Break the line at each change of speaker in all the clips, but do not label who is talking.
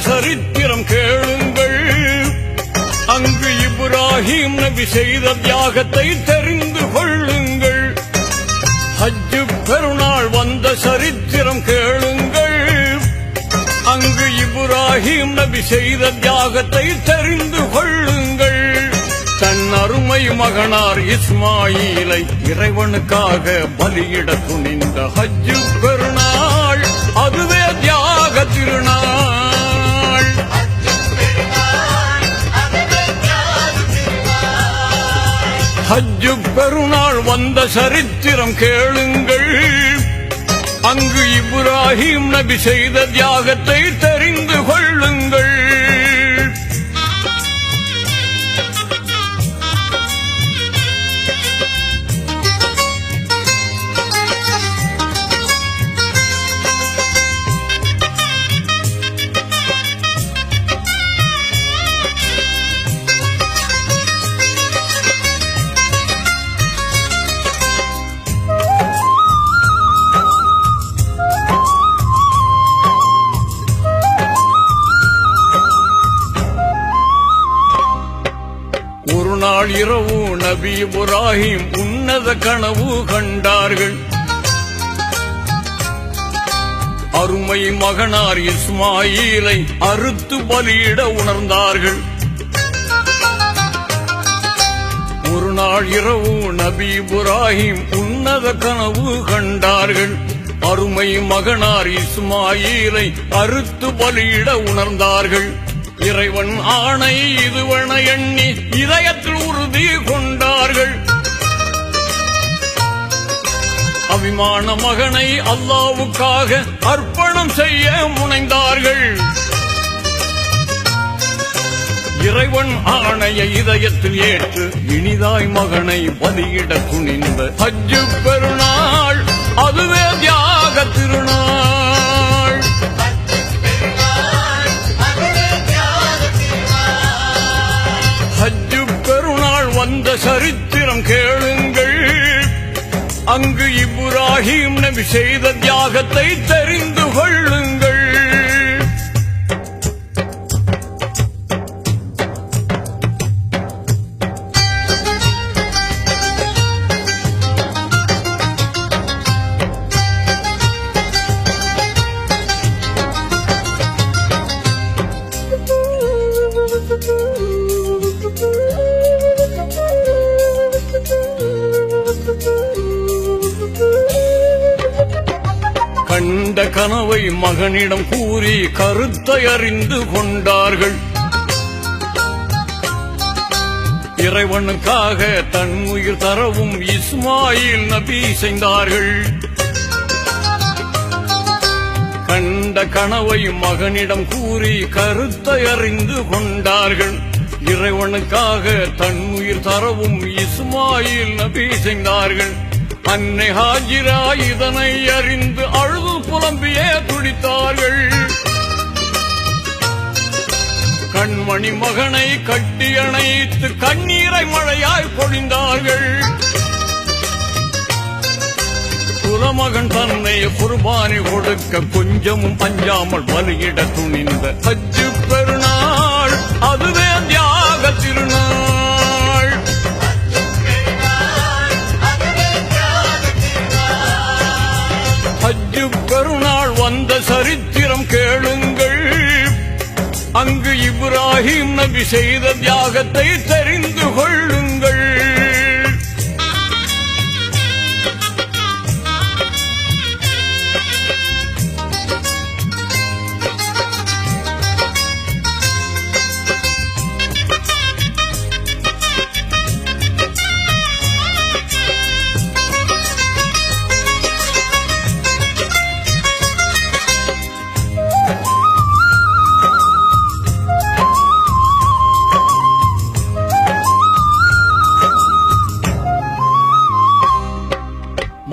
சரித்திரம் கேளுங்கள். அங்கு இப்ராஹிம் நபி செய்த தியாகத்தை தெரிந்து கொள்ளுங்கள். ஹஜ்ஜு பெருநாள் வந்த சரித்திரம் கேளுங்கள். அங்கு இப்ராஹிம் நபி செய்த தியாகத்தை தெரிந்து கொள்ளுங்கள். தன் அருமை மகனார் இஸ்மாயிலை இறைவனுக்காக பலியிட துணிந்த ஹஜ்ஜு பெருநாள் அதுவே தியாக திருநாள். ஹஜ்ஜு பெருநாள் வந்த சரித்திரம் கேளுங்கள். அங்கு இப்ராஹிம் நபி செய்த தியாகத்தை தெரிந்து கொள்ளுங்கள். ஒரு நாள் இரவு நபி இப்ராஹிம் உன்னத கனவு கண்டார்கள். அருமை மகனார் இஸ்மாயிலை அறுத்து பலியிட உணர்ந்தார்கள். ஒரு நாள் இரவு நபி இப்ராஹிம் உன்னத கனவு கண்டார்கள். அருமை மகனார் இஸ்மாயிலை அறுத்து பலியிட உணர்ந்தார்கள். இறைவன் ஆணை இதுவென எண்ணி இதயத்தில் உறுதி கொண்டார்கள். அபிமான மகனை அல்லாவுக்காக அர்ப்பணம் செய்ய முனைந்தார்கள். இறைவன் ஆணையை இதயத்தில் ஏற்று இனிதாய் மகனை பலியிட துணிந்த ஹஜ்ஜு பெருநாள் அதுவே தியாக திருநாள். ஹஜ்ஜு பெருநாள் வந்த சரித்திரம் கேளுங்கள். அங்கு இப்ராஹிம் நபி செய்த தியாகத்தை தெரிந்து கொள்ளுங்கள். கண்ட கனவை மகனிடம் கூறி கருத்தை அறிந்து கொண்டார்கள். இறைவனுக்காக தன் உயிர் தரவும் இஸ்மாயில் நபி செய்தார்கள். கண்ட கனவை மகனிடம் கூறி கருத்தை அறிந்து கொண்டார்கள். இறைவனுக்காக தன் உயிர் தரவும் இஸ்மாயில் நபி செய்தார்கள். அன்னை ஹாஜிரா இதனை அறிந்து அழுது புலம்பியே துடித்தார்கள். கண்மணி மகனை கட்டி அணைத்து கண்ணீரை மழையாய் பொழிந்தார்கள். குலமகன் தன்னை குர்பானி கொடுக்க கொஞ்சமும் அஞ்சாமல் பலியிட துணிந்த ஹஜ்ஜு பெருநாள் அதுவே தியாக திருநாள். ஹஜ்ஜு பெருநாள் வந்த சரித்திரம் கேளுங்கள். அங்கு இப்ராஹிம் நபி செய்த தியாகத்தை தெரிந்து கொள்ளுங்கள்.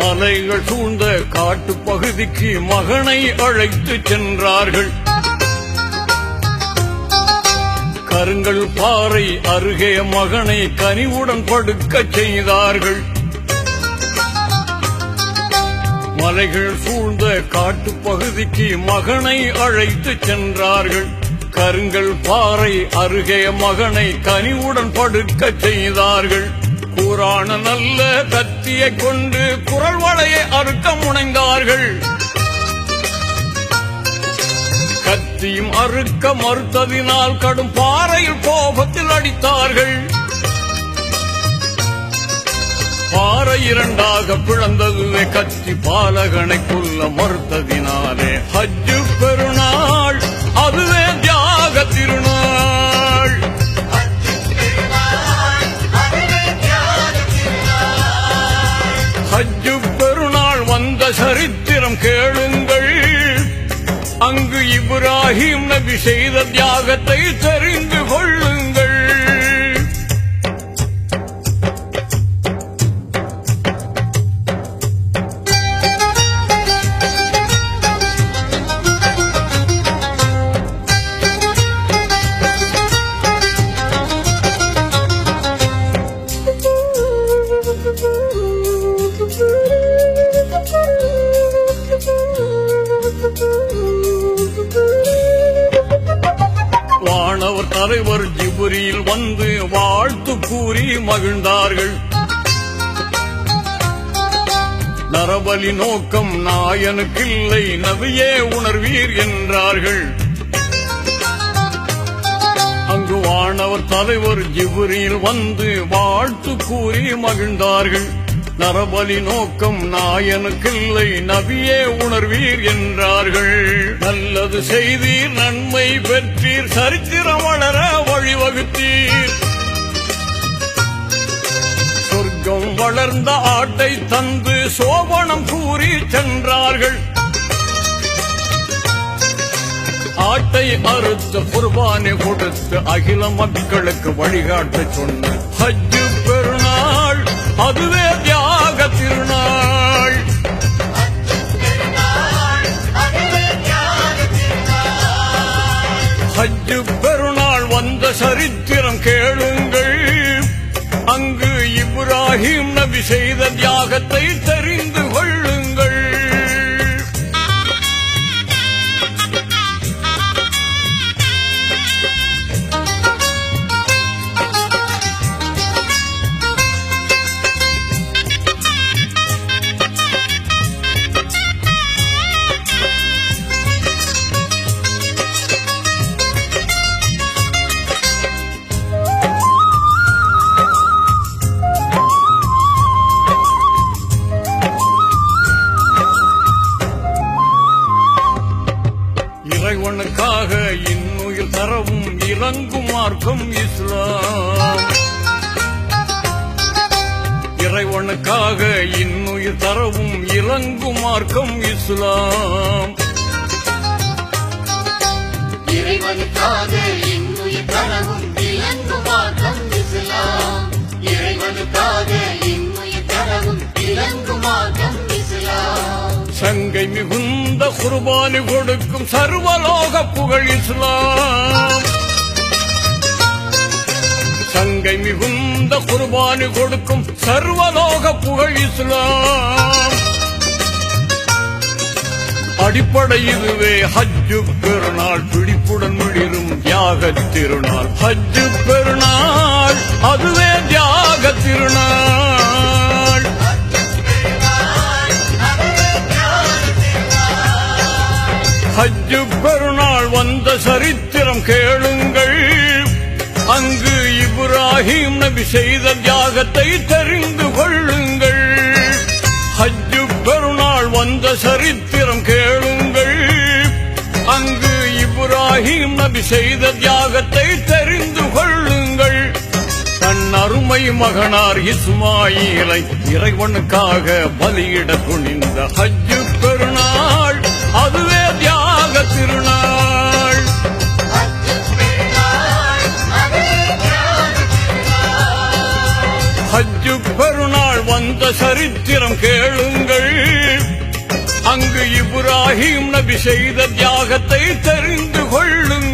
மலைகள் சூழ்ந்த காட்டு பகுதிக்கு மகனை அழைத்து சென்றார்கள். கருங்கல் பாறை அருகே மகனை கனிவுடன் படுக்க செய்தார்கள். மலைகள் சூழ்ந்த காட்டு பகுதிக்கு மகனை அழைத்து சென்றார்கள். கருங்கல் பாறை அருகே மகனை கனிவுடன் படுக்க செய்தார்கள். கூரான நல்ல கத்தியை கொண்டு குரல் வளையை அறுக்க முனைந்தார்கள். கத்தியும் அறுக்க மறுத்ததினால் கடும் பாறையில் கோபத்தில் அடித்தார்கள். பாறை இரண்டாக பிளந்ததுவே கத்தி பாலகனை கொல்ல மறுத்ததினாலே. ஹஜ்ஜு பெருநாள் அதுவே தியாக திருநாள். ஹஜ்ஜு பெருநாள் வந்த சரித்திரம் கேளுங்கள். அங்கு இப்ராஹிம் நபி செய்த தியாகத்தை தெரிந்து கொள்ளுங்கள். வானவர் தலைவர் ஜிப்ரீல் வந்து வாழ்த்து கூறி மகிழ்ந்தார்கள். நரபலி நோக்கம் நாயனுக்கில்லை, நபியே உணர்வீர் என்றார்கள். அங்கு வானவர் தலைவர் ஜிப்ரீல் வந்து வாழ்த்து கூறி மகிழ்ந்தார்கள். நரபலி நோக்கம் நாயனுக்கில்லை, நபியே உணர்வீர் என்றார்கள். நல்லது செய்தீர், நன்மை பெற்றீர், சரித்திரம் வளர வழிவகுத்தீர். சொர்க்கம் வளர்ந்த ஆட்டை தந்து சோபனம் கூறி சென்றார்கள். ஆட்டை அறுத்த குர்பானை கொடுத்து அகில மக்களுக்கு வழிகாட்ட சொன்ன ஹஜ்ஜு பெருநாள் அதுவே தியாக திருநாள். ஹஜ்ஜு பெருநாள் வந்த சரித்திரம் கேளுங்கள். அங்கு இப்ராஹிம் நபி செய்த தியாகத்தை தெரிந்து கொள்ளுங்கள். இறைவனுக்காக இன்னுயிர் தரவும் இறங்கும் மார்க்கம் இஸ்லாம். இறைவனுக்காக இன்னுயிர் தரவும் இறங்கும் மார்க்கம் இஸ்லாம்.
இறைவனுக்காக இன்னுயிர் தரவும் இறங்கும் மார்க்கம் இஸ்லாம். இறைவனுக்காக இன்னுயிர் தரவும் இறங்கும் மார்க்கம் இஸ்லாம்.
சங்கை மிகுந்த குர்பானி கொடுக்கும் சர்வலோக புகழ் இஸ்லாம். சங்கை மிகுந்த குர்பானி கொடுக்கும் சர்வலோக புகழ் இஸ்லாம். அடிப்படை இதுவே ஹஜ்ஜு பெருநாள், பிடிப்புடன் மிளிரும் தியாக திருநாள். ஹஜ்ஜு பெருநாள் அதுவே தியாக திருநாள். ஹஜ்ஜு பெருநாள் வந்த சரித்திரம் கேளுங்கள். அங்கு இப்ராஹிம் நபி செய்த தியாகத்தை தெரிந்து கொள்ளுங்கள். ஹஜ்ஜு பெருநாள் வந்த சரித்திரம் கேளுங்கள். அங்கு இப்ராஹிம் நபி செய்த தியாகத்தை தெரிந்து கொள்ளுங்கள். தன் அருமை மகனார் இஸ்மாயிலை இறைவனுக்காக பலியிட துணிந்த ஹஜ்ஜு பெருநாள் அதுவே தியாக திருநாள். ஹஜ்ஜு பெருநாள் வந்த சரித்திரம் கேளுங்கள். அங்கு இப்ராஹிம் நபி செய்த தியாகத்தை தெரிந்து கொள்ளுங்கள்.